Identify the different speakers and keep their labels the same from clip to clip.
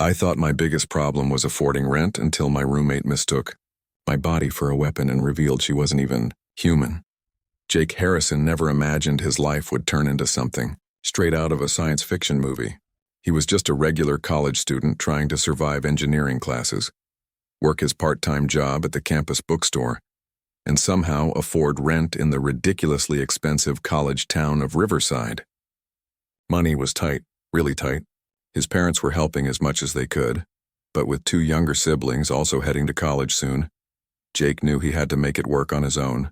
Speaker 1: I thought my biggest problem was affording rent until my roommate mistook my body for a weapon and revealed she wasn't even human. Jake Harrison never imagined his life would turn into something straight out of a science fiction movie. He was just a regular college student trying to survive engineering classes, work his part-time job at the campus bookstore, and somehow afford rent in the ridiculously expensive college town of Riverside. Money was tight, really tight. His parents were helping as much as they could, but with two younger siblings also heading to college soon, Jake knew he had to make it work on his own.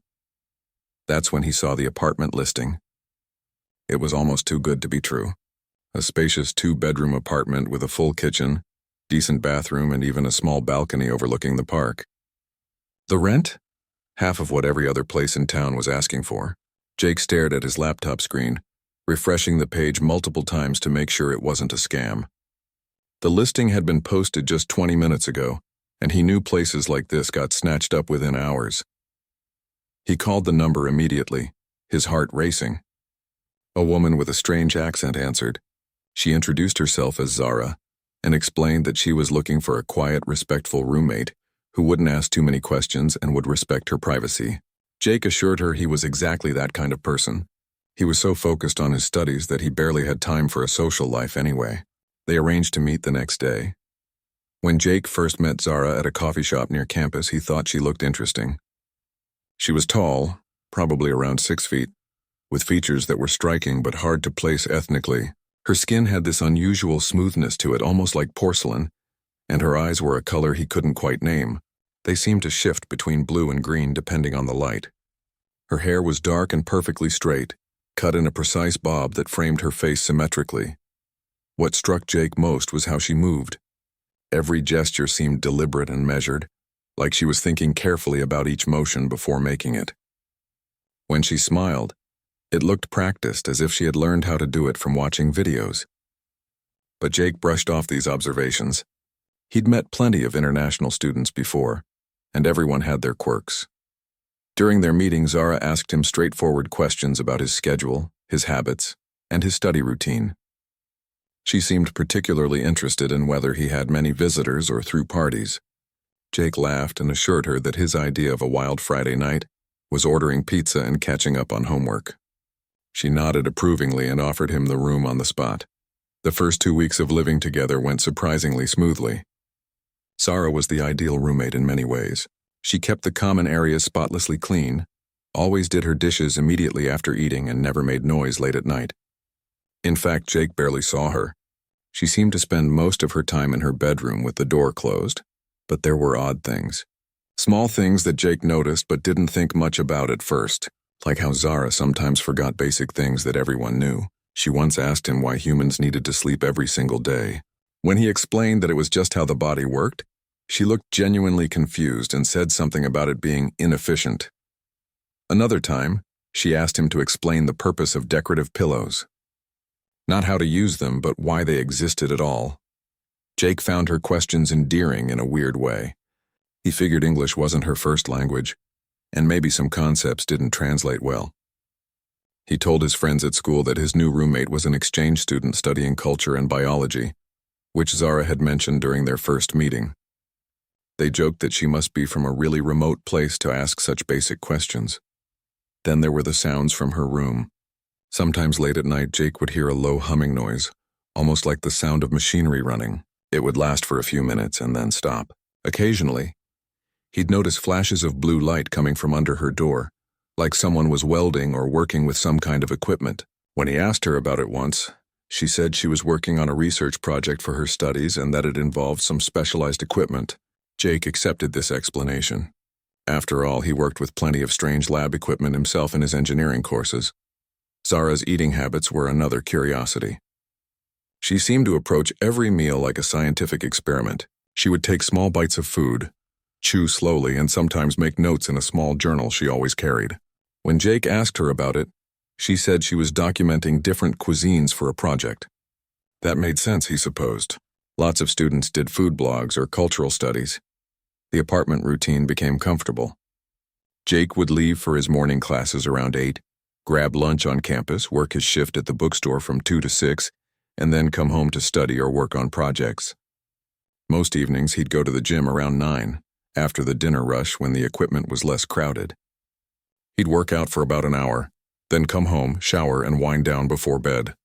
Speaker 1: That's when he saw the apartment listing. It was almost too good to be true. A spacious 2-bedroom apartment with a full kitchen, decent bathroom, and even a small balcony overlooking the park. The rent? Half of what every other place in town was asking for. Jake stared at his laptop screen, refreshing the page multiple times to make sure it wasn't a scam. The listing had been posted just 20 minutes ago, and he knew places like this got snatched up within hours. He called the number immediately, his heart racing. A woman with a strange accent answered. She introduced herself as Zara and explained that she was looking for a quiet, respectful roommate who wouldn't ask too many questions and would respect her privacy. Jake assured her he was exactly that kind of person. He was so focused on his studies that he barely had time for a social life anyway. They arranged to meet the next day. When Jake first met Zara at a coffee shop near campus, he thought she looked interesting. She was tall, probably around 6 feet, with features that were striking but hard to place ethnically. Her skin had this unusual smoothness to it, almost like porcelain, and her eyes were a color he couldn't quite name. They seemed to shift between blue and green depending on the light. Her hair was dark and perfectly straight, cut in a precise bob that framed her face symmetrically. What struck Jake most was how she moved. Every gesture seemed deliberate and measured, like she was thinking carefully about each motion before making it. When she smiled, it looked practiced, as if she had learned how to do it from watching videos. But Jake brushed off these observations. He'd met plenty of international students before, and everyone had their quirks. During their meeting, Zara asked him straightforward questions about his schedule, his habits, and his study routine. She seemed particularly interested in whether he had many visitors or threw parties. Jake laughed and assured her that his idea of a wild Friday night was ordering pizza and catching up on homework. She nodded approvingly and offered him the room on the spot. The first 2 weeks of living together went surprisingly smoothly. Zara was the ideal roommate in many ways. She kept the common areas spotlessly clean, always did her dishes immediately after eating, and never made noise late at night. In fact, Jake barely saw her. She seemed to spend most of her time in her bedroom with the door closed, but there were odd things. Small things that Jake noticed but didn't think much about at first, like how Zara sometimes forgot basic things that everyone knew. She once asked him why humans needed to sleep every single day. When he explained that it was just how the body worked, she looked genuinely confused and said something about it being inefficient. Another time, she asked him to explain the purpose of decorative pillows. Not how to use them, but why they existed at all. Jake found her questions endearing in a weird way. He figured English wasn't her first language, and maybe some concepts didn't translate well. He told his friends at school that his new roommate was an exchange student studying culture and biology, which Zara had mentioned during their first meeting. They joked that she must be from a really remote place to ask such basic questions. Then there were the sounds from her room. Sometimes late at night, Jake would hear a low humming noise, almost like the sound of machinery running. It would last for a few minutes and then stop. Occasionally, he'd notice flashes of blue light coming from under her door, like someone was welding or working with some kind of equipment. When he asked her about it once, she said she was working on a research project for her studies and that it involved some specialized equipment. Jake accepted this explanation. After all, he worked with plenty of strange lab equipment himself in his engineering courses. Zara's eating habits were another curiosity. She seemed to approach every meal like a scientific experiment. She would take small bites of food, chew slowly, and sometimes make notes in a small journal she always carried. When Jake asked her about it, she said she was documenting different cuisines for a project. That made sense, he supposed. Lots of students did food blogs or cultural studies. The apartment routine became comfortable. Jake would leave for his morning classes around 8, grab lunch on campus, work his shift at the bookstore from 2 to 6, and then come home to study or work on projects. Most evenings he'd go to the gym around 9, after the dinner rush when the equipment was less crowded. He'd work out for about an hour, then come home, shower, and wind down before bed.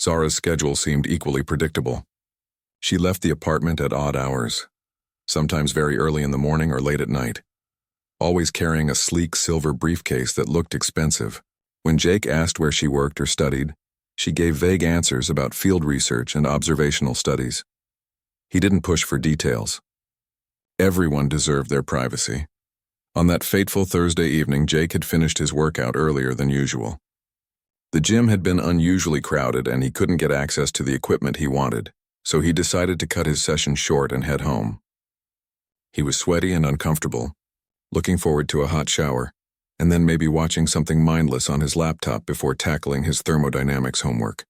Speaker 1: Zara's schedule seemed equally predictable. She left the apartment at odd hours, sometimes very early in the morning or late at night, always carrying a sleek silver briefcase that looked expensive. When Jake asked where she worked or studied, she gave vague answers about field research and observational studies. He didn't push for details. Everyone deserved their privacy. On that fateful Thursday evening, Jake had finished his workout earlier than usual. The gym had been unusually crowded and he couldn't get access to the equipment he wanted, so he decided to cut his session short and head home. He was sweaty and uncomfortable, looking forward to a hot shower, and then maybe watching something mindless on his laptop before tackling his thermodynamics homework.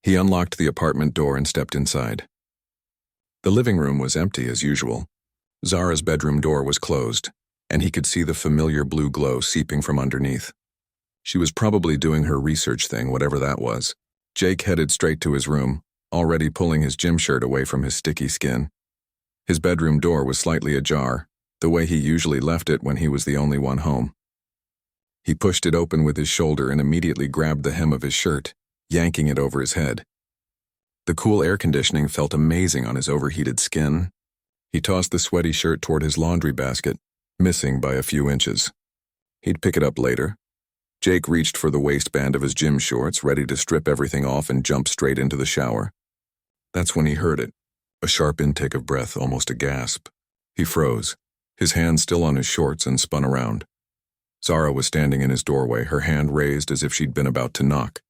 Speaker 1: He unlocked the apartment door and stepped inside. The living room was empty as usual. Zara's bedroom door was closed, and he could see the familiar blue glow seeping from underneath. She was probably doing her research thing, whatever that was. Jake headed straight to his room, already pulling his gym shirt away from his sticky skin. His bedroom door was slightly ajar, the way he usually left it when he was the only one home. He pushed it open with his shoulder and immediately grabbed the hem of his shirt, yanking it over his head. The cool air conditioning felt amazing on his overheated skin. He tossed the sweaty shirt toward his laundry basket, missing by a few inches. He'd pick it up later. Jake reached for the waistband of his gym shorts, ready to strip everything off and jump straight into the shower. That's when he heard it, a sharp intake of breath, almost a gasp. He froze, his hand still on his shorts, and spun around. Zara was standing in his doorway, her hand raised as if she'd been about to knock.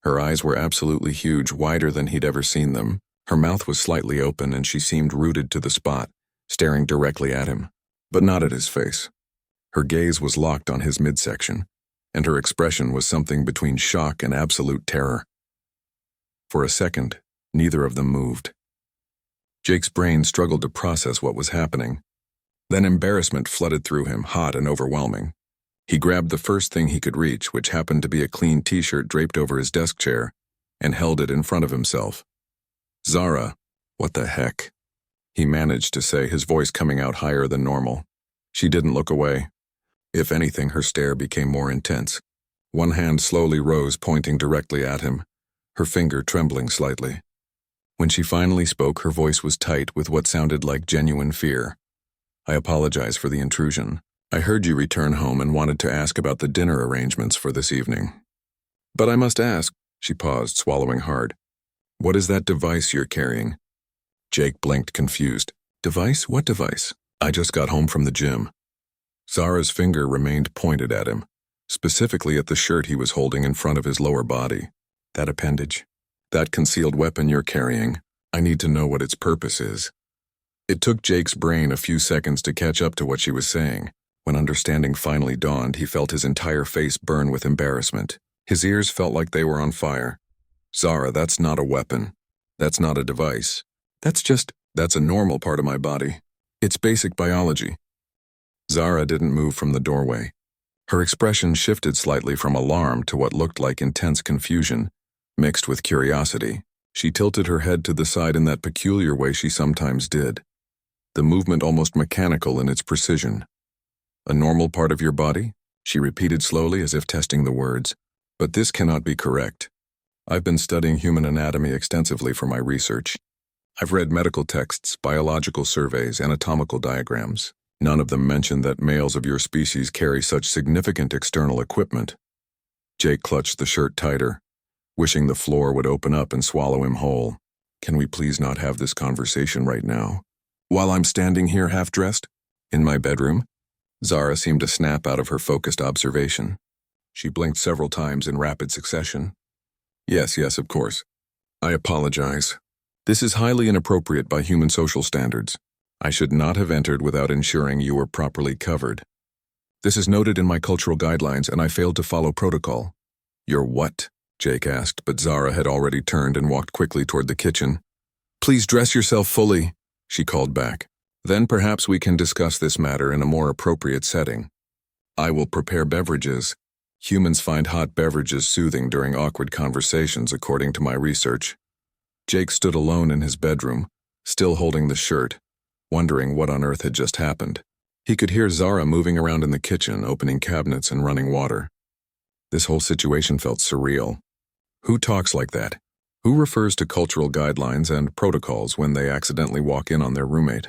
Speaker 1: Her eyes were absolutely huge, wider than he'd ever seen them. Her mouth was slightly open and she seemed rooted to the spot, staring directly at him, but not at his face. Her gaze was locked on his midsection, and her expression was something between shock and absolute terror. For a second, neither of them moved. Jake's brain struggled to process what was happening. Then embarrassment flooded through him, hot and overwhelming. He grabbed the first thing he could reach, which happened to be a clean t-shirt draped over his desk chair, and held it in front of himself. "Zara, what the heck?" he managed to say, his voice coming out higher than normal. She didn't look away. If anything, her stare became more intense. One hand slowly rose, pointing directly at him, her finger trembling slightly. When she finally spoke, her voice was tight with what sounded like genuine fear. "I apologize for the intrusion. I heard you return home and wanted to ask about the dinner arrangements for this evening. But I must ask," she paused, swallowing hard, "what is that device you're carrying?" Jake blinked, confused. "Device? What device?" "I just got home from the gym." Zara's finger remained pointed at him, specifically at the shirt he was holding in front of his lower body. "That appendage, that concealed weapon you're carrying, I need to know what its purpose is." It took Jake's brain a few seconds to catch up to what she was saying. When understanding finally dawned, he felt his entire face burn with embarrassment. His ears felt like they were on fire. "Zara, that's not a weapon. That's not a device. That's a normal part of my body. It's basic biology." Zara didn't move from the doorway. Her expression shifted slightly from alarm to what looked like intense confusion, mixed with curiosity. She tilted her head to the side in that peculiar way she sometimes did, the movement almost mechanical in its precision. "A normal part of your body?" she repeated slowly as if testing the words. "But this cannot be correct. I've been studying human anatomy extensively for my research. I've read medical texts, biological surveys, anatomical diagrams. None of them mention that males of your species carry such significant external equipment." Jake clutched the shirt tighter, wishing the floor would open up and swallow him whole. "Can we please not have this conversation right now? While I'm standing here half-dressed? In my bedroom?" Zara seemed to snap out of her focused observation. She blinked several times in rapid succession. Yes, of course. I apologize. This is highly inappropriate by human social standards. I should not have entered without ensuring you were properly covered. This is noted in my cultural guidelines and I failed to follow protocol." "Your what?" Jake asked, but Zara had already turned and walked quickly toward the kitchen. "Please dress yourself fully," she called back. "Then perhaps we can discuss this matter in a more appropriate setting. I will prepare beverages. Humans find hot beverages soothing during awkward conversations, according to my research." Jake stood alone in his bedroom, still holding the shirt, wondering what on earth had just happened. He could hear Zara moving around in the kitchen, opening cabinets and running water. This whole situation felt surreal. Who talks like that? Who refers to cultural guidelines and protocols when they accidentally walk in on their roommate?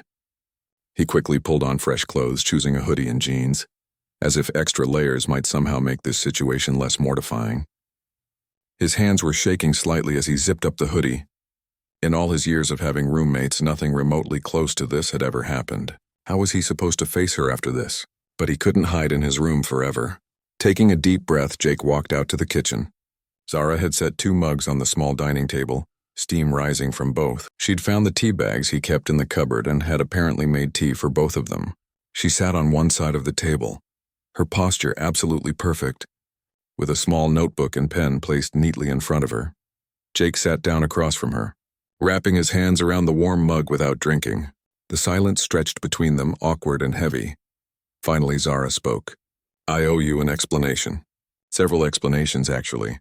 Speaker 1: He quickly pulled on fresh clothes, choosing a hoodie and jeans, as if extra layers might somehow make this situation less mortifying. His hands were shaking slightly as he zipped up the hoodie. In all his years of having roommates, nothing remotely close to this had ever happened. How was he supposed to face her after this? But he couldn't hide in his room forever. Taking a deep breath, Jake walked out to the kitchen. Zara had set 2 mugs on the small dining table, steam rising from both. She'd found the tea bags he kept in the cupboard and had apparently made tea for both of them. She sat on one side of the table, her posture absolutely perfect, with a small notebook and pen placed neatly in front of her. Jake sat down across from her, wrapping his hands around the warm mug without drinking. The silence stretched between them, awkward and heavy. Finally, Zara spoke. "I owe you an explanation. Several explanations, actually."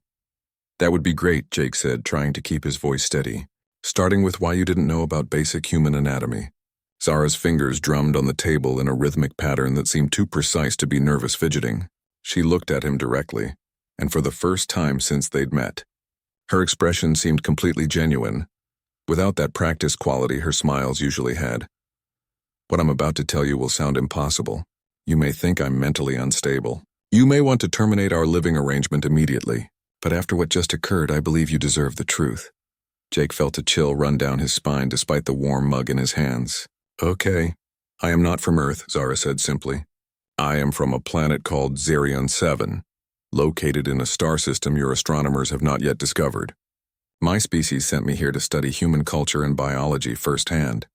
Speaker 1: "That would be great," Jake said, trying to keep his voice steady. "Starting with why you didn't know about basic human anatomy." Zara's fingers drummed on the table in a rhythmic pattern that seemed too precise to be nervous fidgeting. She looked at him directly, and for the first time since they'd met, her expression seemed completely genuine, without that practiced quality her smiles usually had. "What I'm about to tell you will sound impossible. You may think I'm mentally unstable. You may want to terminate our living arrangement immediately. But after what just occurred, I believe you deserve the truth." Jake felt a chill run down his spine despite the warm mug in his hands. "Okay. I am not from Earth," Zara said simply. "I am from a planet called Zerion 7, located in a star system your astronomers have not yet discovered. My species sent me here to study human culture and biology firsthand.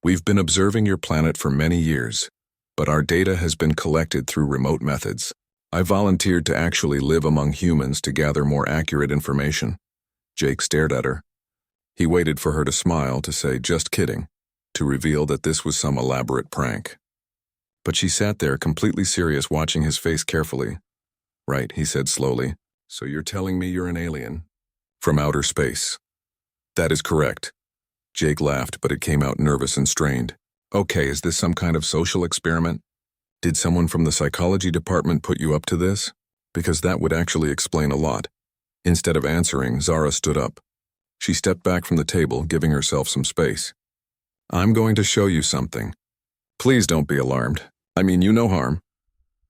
Speaker 1: We've been observing your planet for many years, but our data has been collected through remote methods. I volunteered to actually live among humans to gather more accurate information." Jake stared at her. He waited for her to smile, to say, "Just kidding," to reveal that this was some elaborate prank. But she sat there, completely serious, watching his face carefully. "Right," he said slowly. "So you're telling me you're an alien? From outer space?" "That is correct." Jake laughed, but it came out nervous and strained. "Okay, is this some kind of social experiment? Did someone from the psychology department put you up to this? Because that would actually explain a lot." Instead of answering, Zara stood up. She stepped back from the table, giving herself some space. "I'm going to show you something. Please don't be alarmed. I mean you no harm."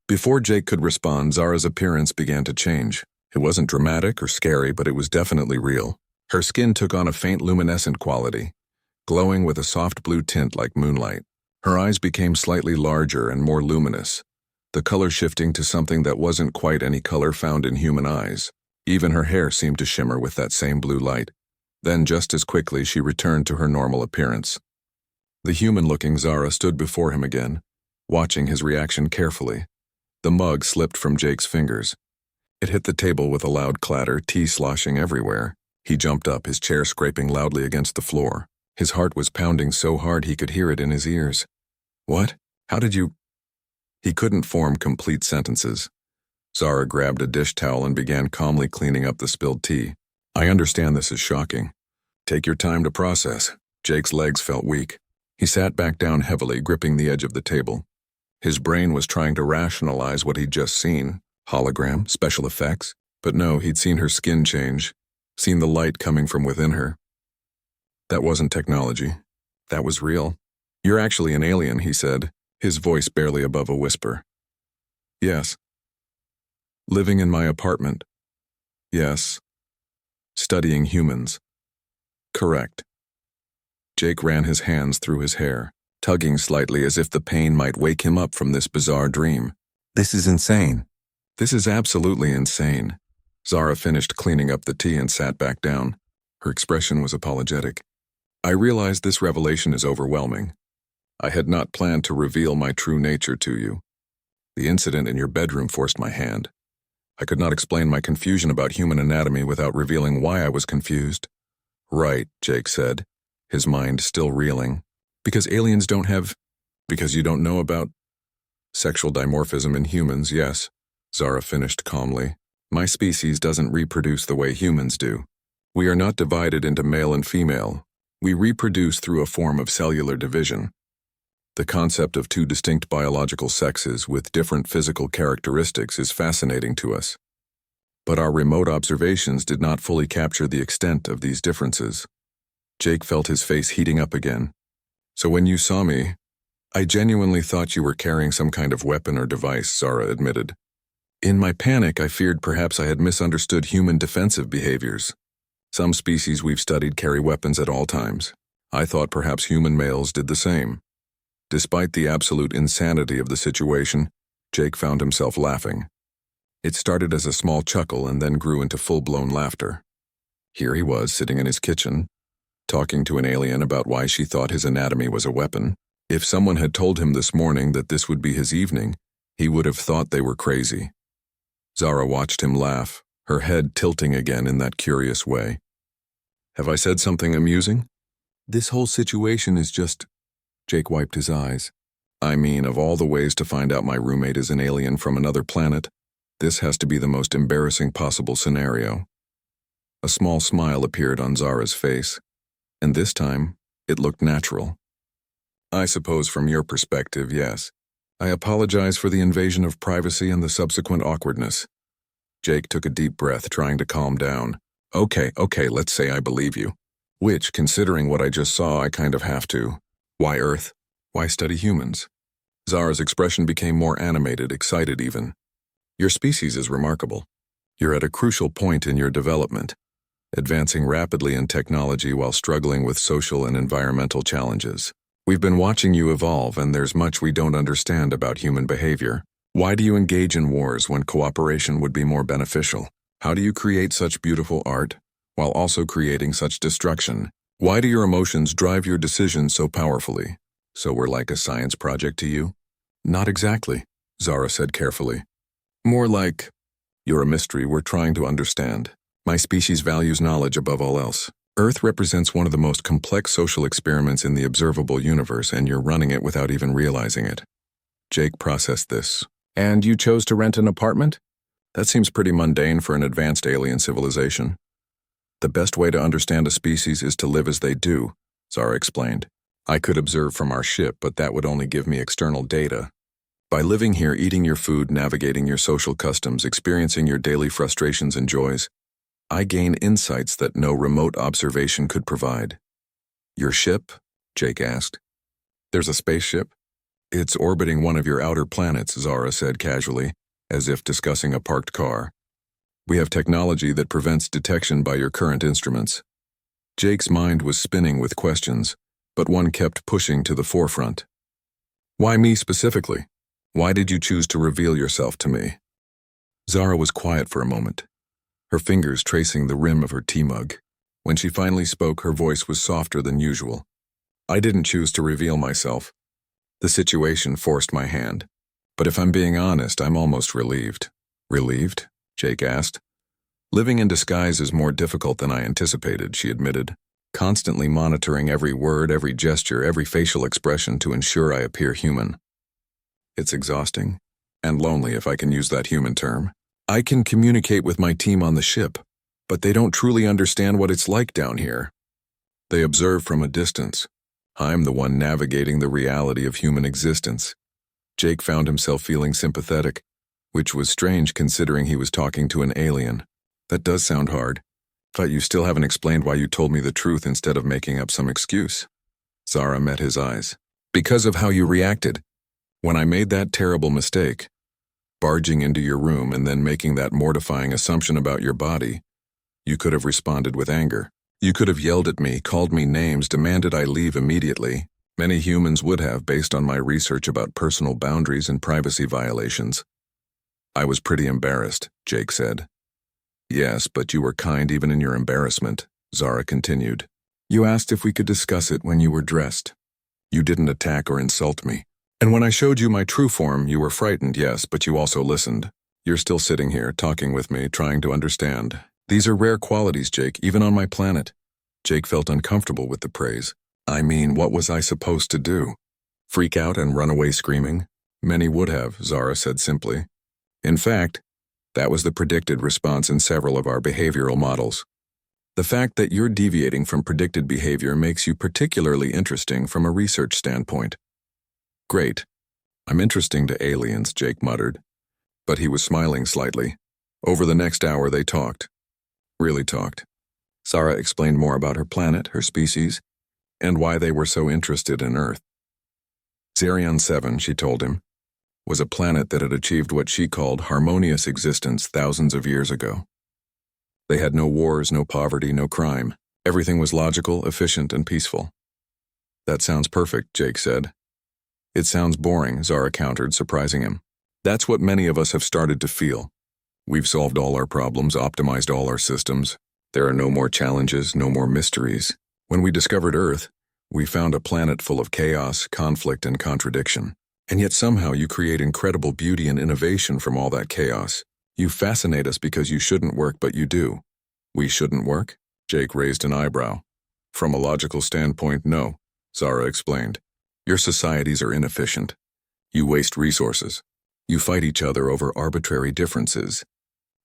Speaker 1: Before Jake could respond, Zara's appearance began to change. It wasn't dramatic or scary, but it was definitely real. Her skin took on a faint luminescent quality, glowing with a soft blue tint like moonlight. Her eyes became slightly larger and more luminous, the color shifting to something that wasn't quite any color found in human eyes. Even her hair seemed to shimmer with that same blue light. Then, just as quickly, she returned to her normal appearance. The human-looking Zara stood before him again, watching his reaction carefully. The mug slipped from Jake's fingers. It hit the table with a loud clatter, tea sloshing everywhere. He jumped up, his chair scraping loudly against the floor. His heart was pounding so hard he could hear it in his ears. "What? How did you—" He couldn't form complete sentences. Zara grabbed a dish towel and began calmly cleaning up the spilled tea. "I understand this is shocking. Take your time to process." Jake's legs felt weak. He sat back down heavily, gripping the edge of the table. His brain was trying to rationalize what he'd just seen. Hologram, special effects. But no, he'd seen her skin change, seen the light coming from within her. That wasn't technology. That was real. "You're actually an alien," he said, his voice barely above a whisper. "Yes." "Living in my apartment?" "Yes." "Studying humans?" "Correct." Jake ran his hands through his hair, tugging slightly as if the pain might wake him up from this bizarre dream. "This is insane." "This is absolutely insane." Zara finished cleaning up the tea and sat back down. Her expression was apologetic. "I realize this revelation is overwhelming. I had not planned to reveal my true nature to you. The incident in your bedroom forced my hand. I could not explain my confusion about human anatomy without revealing why I was confused." "Right," Jake said, his mind still reeling. "Because aliens don't have— because you don't know about—" "Sexual dimorphism in humans, yes," Zara finished calmly. "My species doesn't reproduce the way humans do. We are not divided into male and female. We reproduce through a form of cellular division. The concept of two distinct biological sexes with different physical characteristics is fascinating to us. But our remote observations did not fully capture the extent of these differences. Jake felt his face heating up again. So when you saw me, I genuinely thought you were carrying some kind of weapon or device, Zara admitted. In my panic, I feared perhaps I had misunderstood human defensive behaviors. Some species we've studied carry weapons at all times. I thought perhaps human males did the same. Despite the absolute insanity of the situation, Jake found himself laughing. It started as a small chuckle and then grew into full-blown laughter. Here he was, sitting in his kitchen, talking to an alien about why she thought his anatomy was a weapon. If someone had told him this morning that this would be his evening, he would have thought they were crazy. Zara watched him laugh, her head tilting again in that curious way. Have I said something amusing? This whole situation is just... Jake wiped his eyes. I mean, of all the ways to find out my roommate is an alien from another planet, this has to be the most embarrassing possible scenario. A small smile appeared on Zara's face, and this time, it looked natural. I suppose from your perspective, yes. I apologize for the invasion of privacy and the subsequent awkwardness. Jake took a deep breath, trying to calm down. Okay, let's say I believe you. Which, considering what I just saw, I kind of have to. Why Earth? Why study humans? Zara's expression became more animated, excited even. Your species is remarkable. You're at a crucial point in your development, advancing rapidly in technology while struggling with social and environmental challenges. We've been watching you evolve, and there's much we don't understand about human behavior. Why do you engage in wars when cooperation would be more beneficial? How do you create such beautiful art, while also creating such destruction? Why do your emotions drive your decisions so powerfully? So we're like a science project to you? Not exactly, Zara said carefully. More like, you're a mystery we're trying to understand. My species values knowledge above all else. Earth represents one of the most complex social experiments in the observable universe, and you're running it without even realizing it. Jake processed this. And you chose to rent an apartment? That seems pretty mundane for an advanced alien civilization. The best way to understand a species is to live as they do, Zara explained. I could observe from our ship, but that would only give me external data. By living here, eating your food, navigating your social customs, experiencing your daily frustrations and joys, I gain insights that no remote observation could provide. Your ship? Jake asked. There's a spaceship? It's orbiting one of your outer planets, Zara said casually, as if discussing a parked car. We have technology that prevents detection by your current instruments. Jake's mind was spinning with questions, but one kept pushing to the forefront. Why me specifically? Why did you choose to reveal yourself to me? Zara was quiet for a moment, her fingers tracing the rim of her tea mug. When she finally spoke, her voice was softer than usual. I didn't choose to reveal myself. The situation forced my hand. But if I'm being honest, I'm almost relieved. Relieved? Jake asked. Living in disguise is more difficult than I anticipated, she admitted, constantly monitoring every word, every gesture, every facial expression to ensure I appear human. It's exhausting, and lonely if I can use that human term. I can communicate with my team on the ship, but they don't truly understand what it's like down here. They observe from a distance. I'm the one navigating the reality of human existence. Jake found himself feeling sympathetic, which was strange considering he was talking to an alien. That does sound hard, but you still haven't explained why you told me the truth instead of making up some excuse. Zara met his eyes. Because of how you reacted. When I made that terrible mistake, barging into your room and then making that mortifying assumption about your body, you could have responded with anger. You could have yelled at me, called me names, demanded I leave immediately. Many humans would have, based on my research about personal boundaries and privacy violations. I was pretty embarrassed, Jake said. Yes, but you were kind even in your embarrassment, Zara continued. You asked if we could discuss it when you were dressed. You didn't attack or insult me. And when I showed you my true form, you were frightened, yes, but you also listened. You're still sitting here, talking with me, trying to understand. These are rare qualities, Jake, even on my planet. Jake felt uncomfortable with the praise. I mean, what was I supposed to do? Freak out and run away screaming? Many would have, Zara said simply. In fact, that was the predicted response in several of our behavioral models. The fact that you're deviating from predicted behavior makes you particularly interesting from a research standpoint. Great. I'm interesting to aliens, Jake muttered. But he was smiling slightly. Over the next hour they talked. Really talked. Zara explained more about her planet, her species, and why they were so interested in Earth. Zarion 7, she told him, was a planet that had achieved what she called harmonious existence thousands of years ago. They had no wars, no poverty, no crime. Everything was logical, efficient, and peaceful. That sounds perfect, Jake said. It sounds boring, Zara countered, surprising him. That's what many of us have started to feel. We've solved all our problems, optimized all our systems. There are no more challenges, no more mysteries. When we discovered Earth, we found a planet full of chaos, conflict, and contradiction. And yet somehow you create incredible beauty and innovation from all that chaos. You fascinate us because you shouldn't work, but you do. We shouldn't work? Jake raised an eyebrow. From a logical standpoint, no, Zara explained. Your societies are inefficient. You waste resources. You fight each other over arbitrary differences.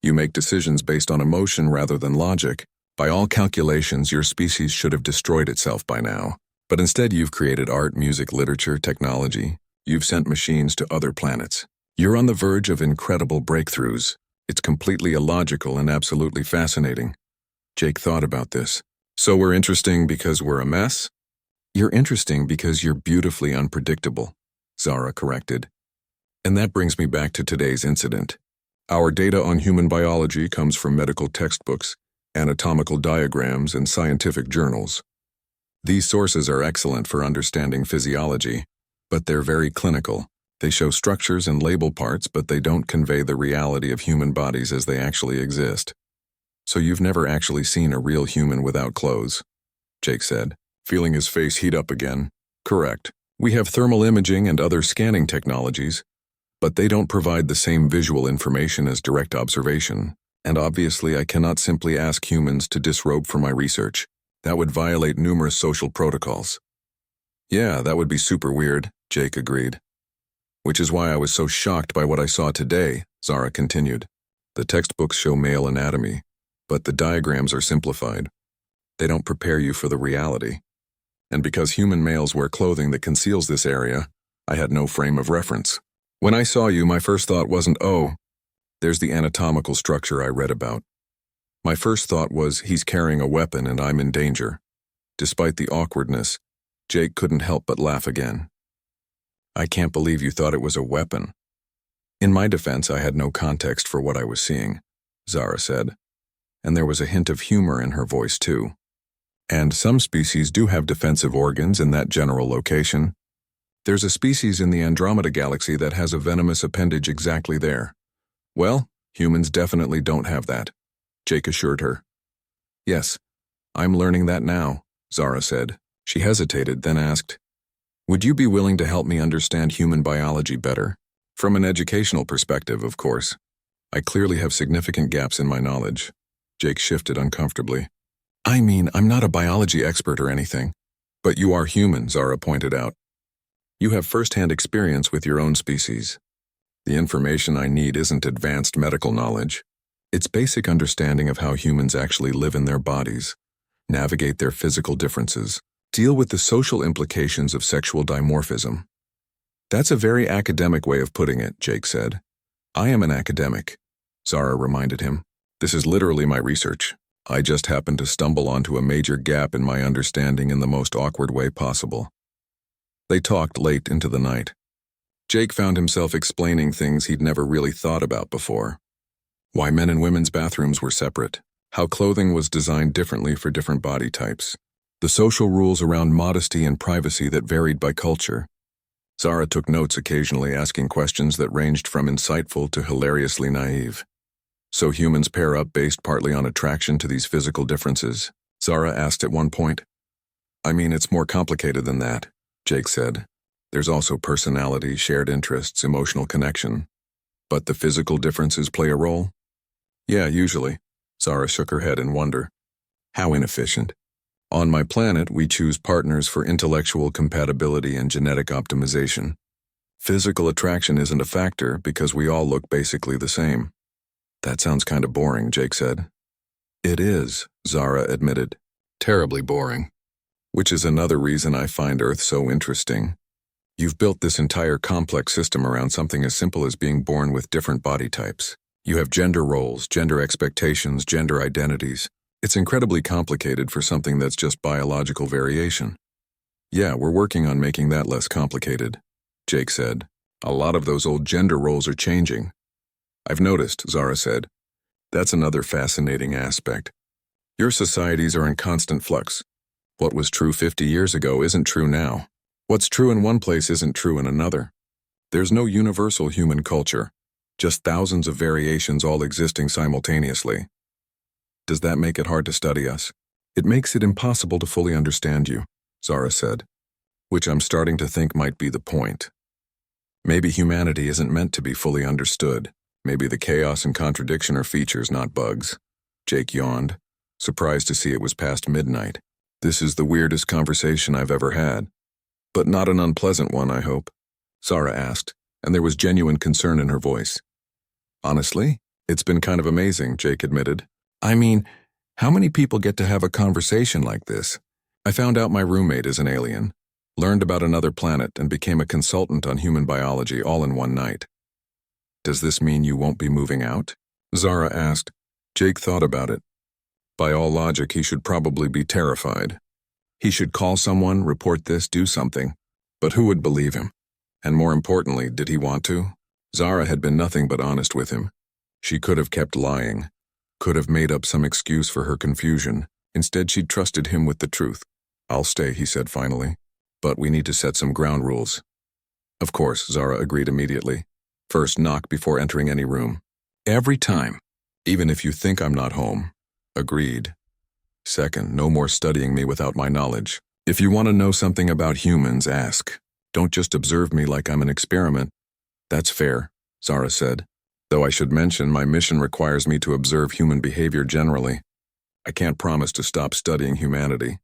Speaker 1: You make decisions based on emotion rather than logic. By all calculations, your species should have destroyed itself by now. But instead you've created art, music, literature, technology. You've sent machines to other planets. You're on the verge of incredible breakthroughs. It's completely illogical and absolutely fascinating. Jake thought about this. So we're interesting because we're a mess? You're interesting because you're beautifully unpredictable, Zara corrected. And that brings me back to today's incident. Our data on human biology comes from medical textbooks, anatomical diagrams, and scientific journals. These sources are excellent for understanding physiology, but they're very clinical. They show structures and label parts, but they don't convey the reality of human bodies as they actually exist. So you've never actually seen a real human without clothes, Jake said, feeling his face heat up again. Correct. We have thermal imaging and other scanning technologies, but they don't provide the same visual information as direct observation, and obviously I cannot simply ask humans to disrobe for my research. That would violate numerous social protocols. Yeah, that would be super weird, Jake agreed. Which is why I was so shocked by what I saw today, Zara continued. The textbooks show male anatomy, but the diagrams are simplified. They don't prepare you for the reality. And because human males wear clothing that conceals this area, I had no frame of reference. When I saw you, my first thought wasn't, oh, there's the anatomical structure I read about. My first thought was, he's carrying a weapon and I'm in danger. Despite the awkwardness, Jake couldn't help but laugh again. I can't believe you thought it was a weapon. In my defense, I had no context for what I was seeing, Zara said. And there was a hint of humor in her voice, too. And some species do have defensive organs in that general location. There's a species in the Andromeda galaxy that has a venomous appendage exactly there. Well, humans definitely don't have that, Jake assured her. Yes, I'm learning that now, Zara said. She hesitated, then asked, would you be willing to help me understand human biology better? From an educational perspective, of course. I clearly have significant gaps in my knowledge. Jake shifted uncomfortably. I mean, I'm not a biology expert or anything. But you are human, Zara pointed out. You have first-hand experience with your own species. The information I need isn't advanced medical knowledge. It's basic understanding of how humans actually live in their bodies, navigate their physical differences, deal with the social implications of sexual dimorphism. That's a very academic way of putting it, Jake said. I am an academic, Zara reminded him. This is literally my research. I just happened to stumble onto a major gap in my understanding in the most awkward way possible. They talked late into the night. Jake found himself explaining things he'd never really thought about before. Why men and women's bathrooms were separate, how clothing was designed differently for different body types, the social rules around modesty and privacy that varied by culture. Zara took notes occasionally, asking questions that ranged from insightful to hilariously naive. So humans pair up based partly on attraction to these physical differences? Zara asked at one point. I mean, it's more complicated than that, Jake said. There's also personality, shared interests, emotional connection. But the physical differences play a role? Yeah, usually. Zara shook her head in wonder. How inefficient. On my planet, we choose partners for intellectual compatibility and genetic optimization. Physical attraction isn't a factor because we all look basically the same. That sounds kind of boring, Jake said. It is, Zara admitted. Terribly boring. Which is another reason I find Earth so interesting. You've built this entire complex system around something as simple as being born with different body types. You have gender roles, gender expectations, gender identities. It's incredibly complicated for something that's just biological variation. Yeah, we're working on making that less complicated, Jake said. A lot of those old gender roles are changing. I've noticed, Zara said. That's another fascinating aspect. Your societies are in constant flux. What was true 50 years ago isn't true now. What's true in one place isn't true in another. There's no universal human culture, just thousands of variations all existing simultaneously. Does that make it hard to study us? It makes it impossible to fully understand you, Zara said, which I'm starting to think might be the point. Maybe humanity isn't meant to be fully understood. Maybe the chaos and contradiction are features, not bugs. Jake yawned, surprised to see it was past midnight. This is the weirdest conversation I've ever had. But not an unpleasant one, I hope, Zara asked, and there was genuine concern in her voice. Honestly, it's been kind of amazing, Jake admitted. I mean, how many people get to have a conversation like this? I found out my roommate is an alien, learned about another planet, and became a consultant on human biology all in one night. Does this mean you won't be moving out? Zara asked. Jake thought about it. By all logic, he should probably be terrified. He should call someone, report this, do something. But who would believe him? And more importantly, did he want to? Zara had been nothing but honest with him. She could have kept lying, could have made up some excuse for her confusion. Instead, she'd trusted him with the truth. I'll stay, he said finally. But we need to set some ground rules. Of course, Zara agreed immediately. First, knock before entering any room. Every time. Even if you think I'm not home. Agreed. Second, no more studying me without my knowledge. If you want to know something about humans, ask. Don't just observe me like I'm an experiment. That's fair, Zara said. Though I should mention my mission requires me to observe human behavior generally. I can't promise to stop studying humanity.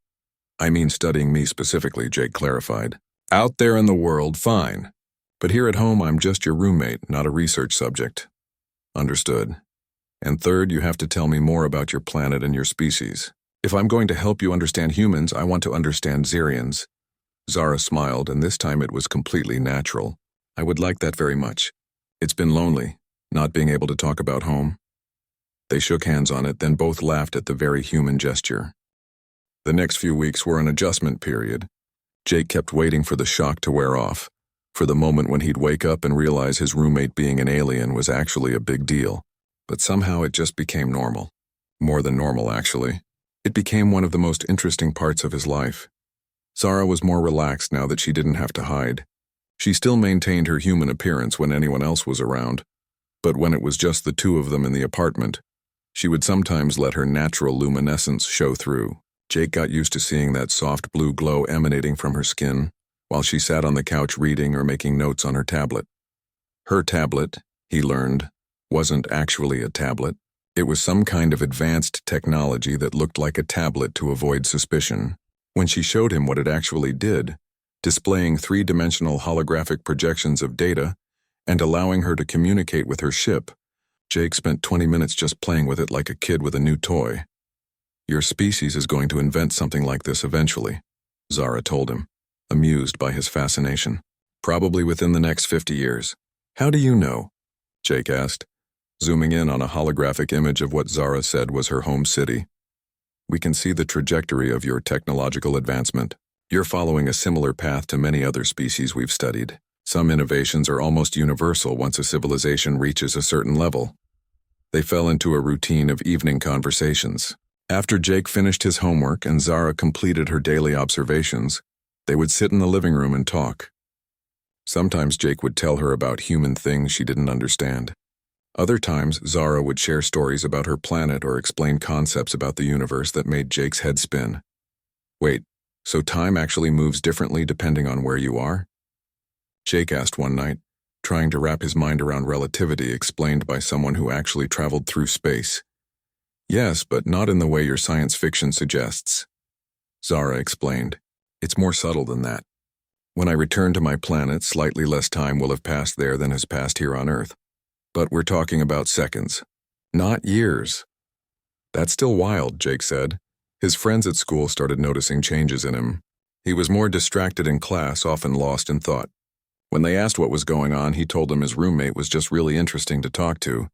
Speaker 1: I mean studying me specifically, Jake clarified. Out there in the world, fine. But here at home, I'm just your roommate, not a research subject. Understood. And third, you have to tell me more about your planet and your species. If I'm going to help you understand humans, I want to understand Xerians. Zara smiled, and this time it was completely natural. I would like that very much. It's been lonely, not being able to talk about home. They shook hands on it, then both laughed at the very human gesture. The next few weeks were an adjustment period. Jake kept waiting for the shock to wear off, for the moment when he'd wake up and realize his roommate being an alien was actually a big deal. But somehow it just became normal. More than normal, actually. It became one of the most interesting parts of his life. Zara was more relaxed now that she didn't have to hide. She still maintained her human appearance when anyone else was around, but when it was just the two of them in the apartment, she would sometimes let her natural luminescence show through. Jake got used to seeing that soft blue glow emanating from her skin while she sat on the couch reading or making notes on her tablet. Her tablet, he learned, wasn't actually a tablet. It was some kind of advanced technology that looked like a tablet to avoid suspicion. When she showed him what it actually did, displaying three-dimensional holographic projections of data and allowing her to communicate with her ship, Jake spent 20 minutes just playing with it like a kid with a new toy. Your species is going to invent something like this eventually, Zara told him, amused by his fascination. Probably within the next 50 years. How do you know? Jake asked, zooming in on a holographic image of what Zara said was her home city. We can see the trajectory of your technological advancement. You're following a similar path to many other species we've studied. Some innovations are almost universal once a civilization reaches a certain level. They fell into a routine of evening conversations. After Jake finished his homework and Zara completed her daily observations, they would sit in the living room and talk. Sometimes Jake would tell her about human things she didn't understand. Other times, Zara would share stories about her planet or explain concepts about the universe that made Jake's head spin. Wait, so time actually moves differently depending on where you are? Jake asked one night, trying to wrap his mind around relativity explained by someone who actually traveled through space. Yes, but not in the way your science fiction suggests. Zara explained. It's more subtle than that. When I return to my planet, slightly less time will have passed there than has passed here on Earth. But we're talking about seconds, not years. That's still wild, Jake said. His friends at school started noticing changes in him. He was more distracted in class, often lost in thought. When they asked what was going on, he told them his roommate was just really interesting to talk to.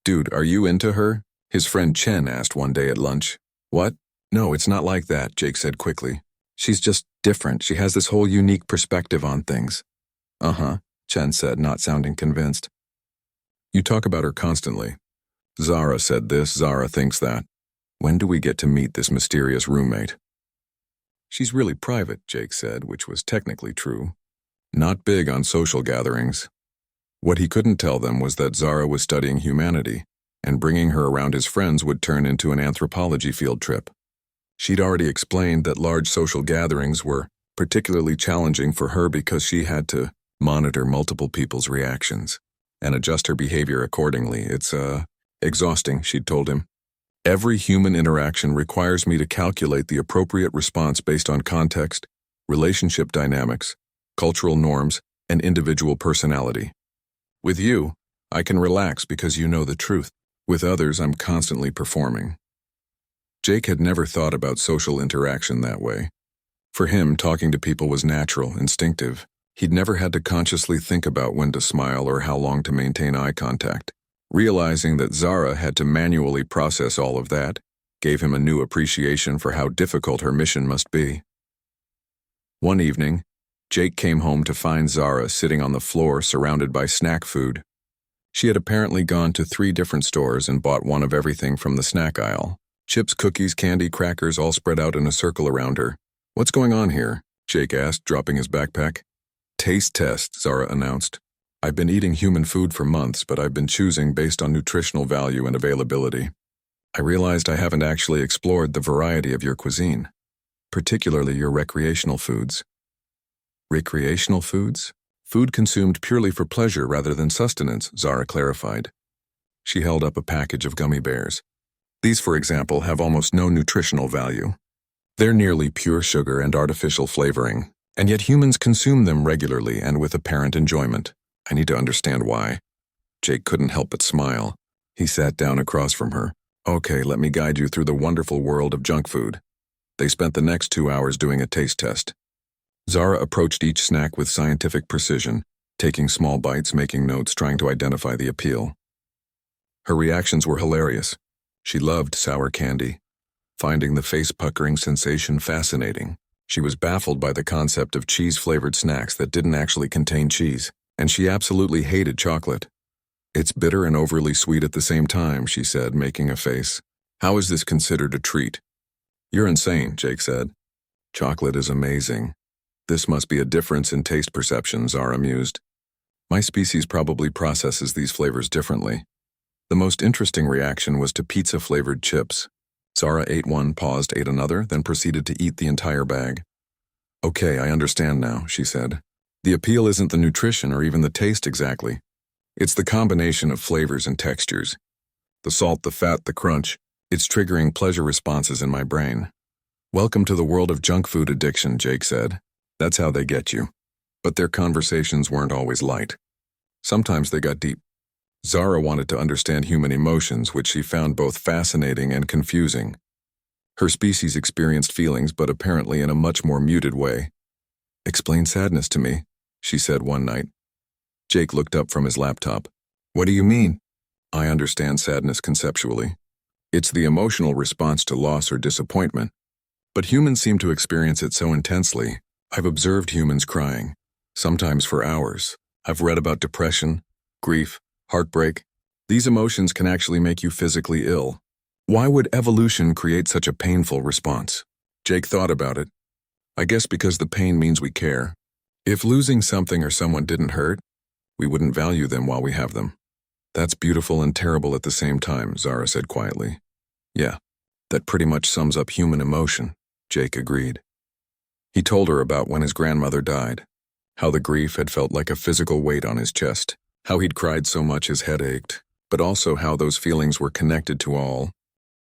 Speaker 1: "Dude, are you into her?" his friend Chen asked one day at lunch. "What? No, it's not like that," Jake said quickly. "She's just different. She has this whole unique perspective on things." "Uh-huh," Chen said, not sounding convinced. "You talk about her constantly. Zara said this, Zara thinks that. When do we get to meet this mysterious roommate?" "She's really private," Jake said, which was technically true. Not big on social gatherings. What he couldn't tell them was that Zara was studying humanity, and bringing her around his friends would turn into an anthropology field trip. She'd already explained that large social gatherings were particularly challenging for her because she had to monitor multiple people's reactions and adjust her behavior accordingly. "It's, exhausting," she'd told him. "Every human interaction requires me to calculate the appropriate response based on context, relationship dynamics, cultural norms, and individual personality. With you, I can relax because you know the truth. With others, I'm constantly performing." Jake had never thought about social interaction that way. For him, talking to people was natural, instinctive. He'd never had to consciously think about when to smile or how long to maintain eye contact. Realizing that Zara had to manually process all of that gave him a new appreciation for how difficult her mission must be. One evening, Jake came home to find Zara sitting on the floor surrounded by snack food. She had apparently gone to 3 different stores and bought one of everything from the snack aisle. Chips, cookies, candy, crackers all spread out in a circle around her. "What's going on here?" Jake asked, dropping his backpack. "Taste test," Zara announced. "I've been eating human food for months, but I've been choosing based on nutritional value and availability. I realized I haven't actually explored the variety of your cuisine, particularly your recreational foods." "Recreational foods?" "Food consumed purely for pleasure rather than sustenance," Zara clarified. She held up a package of gummy bears. "These, for example, have almost no nutritional value. They're nearly pure sugar and artificial flavoring, and yet humans consume them regularly and with apparent enjoyment. I need to understand why." Jake couldn't help but smile. He sat down across from her. "Okay, let me guide you through the wonderful world of junk food." They spent the next 2 hours doing a taste test. Zara approached each snack with scientific precision, taking small bites, making notes, trying to identify the appeal. Her reactions were hilarious. She loved sour candy, finding the face-puckering sensation fascinating. She was baffled by the concept of cheese-flavored snacks that didn't actually contain cheese, and she absolutely hated chocolate. "It's bitter and overly sweet at the same time," she said, making a face. "How is this considered a treat?" "You're insane," Jake said. "Chocolate is amazing. This must be a difference in taste perception," Zara mused. "My species probably processes these flavors differently." The most interesting reaction was to pizza-flavored chips. Zara ate one, paused, ate another, then proceeded to eat the entire bag. "Okay, I understand now," she said. "The appeal isn't the nutrition or even the taste exactly. It's the combination of flavors and textures. The salt, the fat, the crunch. It's triggering pleasure responses in my brain." "Welcome to the world of junk food addiction," Jake said. "That's how they get you." But their conversations weren't always light. Sometimes they got deep. Zara wanted to understand human emotions, which she found both fascinating and confusing. Her species experienced feelings, but apparently in a much more muted way. "Explain sadness to me," she said one night. Jake looked up from his laptop. "What do you mean?" "I understand sadness conceptually. It's the emotional response to loss or disappointment. But humans seem to experience it so intensely. I've observed humans crying, sometimes for hours. I've read about depression, grief, heartbreak. These emotions can actually make you physically ill. Why would evolution create such a painful response?" Jake thought about it. "I guess because the pain means we care. If losing something or someone didn't hurt, we wouldn't value them while we have them." "That's beautiful and terrible at the same time," Zara said quietly. "Yeah, that pretty much sums up human emotion," Jake agreed. He told her about when his grandmother died, how the grief had felt like a physical weight on his chest, how he'd cried so much his head ached, but also how those feelings were connected to all